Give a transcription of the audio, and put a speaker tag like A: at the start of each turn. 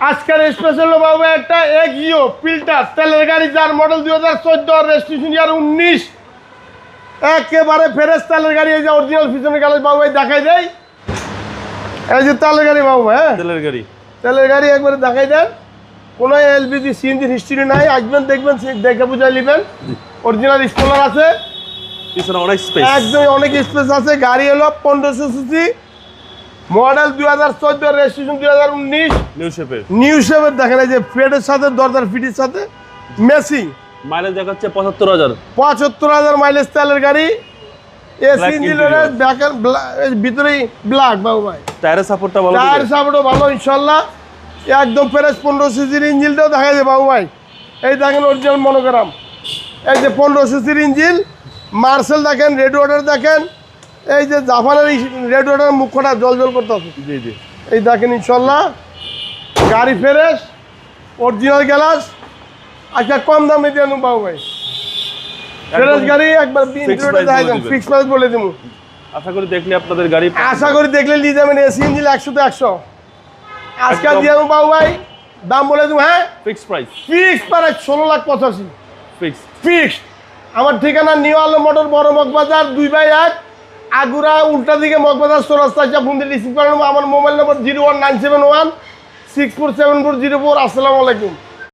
A: আজকের স্পেশাল বাবু একটা Axio filter তেলের গাড়ি, যার মডেল 2014, রেজিস্ট্রেশন ইয়ার 19, একেবারে ফ্রেশ তেলের গাড়ি। এই যে অরিজিনাল পিছনের গ্যালাস বাবু ভাই দেখাই দেয়, এই যে তেলের গাড়ি বাবু ভাই, হ্যাঁ তেলের গাড়ি একবারে দেখাই দেন। কোনো এলপিজি সিএনজির হিস্ট্রি নাই, আসবেন দেখবেন, দেখে বুঝাই নেবেন। অরিজিনাল স্পলার আছে,
B: অনেক স্পেস,
A: একদম অনেক স্পেস আছে। গাড়ি হলো 1500 সিসি, মডেল 2014, রেজিস্ট্রেশন 2019, নিউ শেপের। দেখেন এই যে ফেডের সাথে, দরজার ফিটের সাথে ম্যাচিং।
B: মাইলেজ দেখাচ্ছে 75,000
A: মাইলেজ তেলের গাড়ি। এসি ইঞ্জিনের ব্যাকের ভিতরে ব্ল্যাক বাবু ভাই।
B: টায়ারের সাপোর্টটা ভালো,
A: টায়ার সাপোর্টও ভালো ইনশাআল্লাহ, একদম ফ্রেশ। 15 সিসির ইঞ্জিনটাও দেখা যায় বাবু ভাই, এই দেখেন অরিজিনাল মনোগ্রাম। এই যে 15 সিসির ইঞ্জিন, মার্সেল দেখেন, রেড ওয়াটার দেখেন, এই যে জাপানের রেড ওয়াটার মুখটা জল জল করতে আছে।
B: জি জি,
A: এই দেখেন ইনশাল্লাহ গাড়ি ফ্রেশ, অরিজিনাল গ্লাস। আচ্ছা কম দামে দিয়ে আনুন বাবু ভাই, ফ্রেশ গাড়ি একবার ফিক্স প্রাইস বলে দেবো।
B: আশা করি দেখলে আপনাদের গাড়ি,
A: আশা করি দেখলে নিয়ে যাবেন। এসি ইঞ্জিন 100 তে 100 আজকাল দিয়ে আনুন বাবু ভাই, দাম বলে দেবো। হ্যাঁ
B: ফিক্স প্রাইস
A: 16,85,000
B: ফিক্স।
A: ফিক্সড। আমার ঠিকানা নিউ আলম মোটর, বড় মগবাজার 2/1, আগুরা উল্টা দিকে মগবাজার চৌরাস্তা। ফোন দিয়ে রিসিভ করে নেবো। আমার মোবাইল নম্বর 01971 647404। আসসালামু আলাইকুম।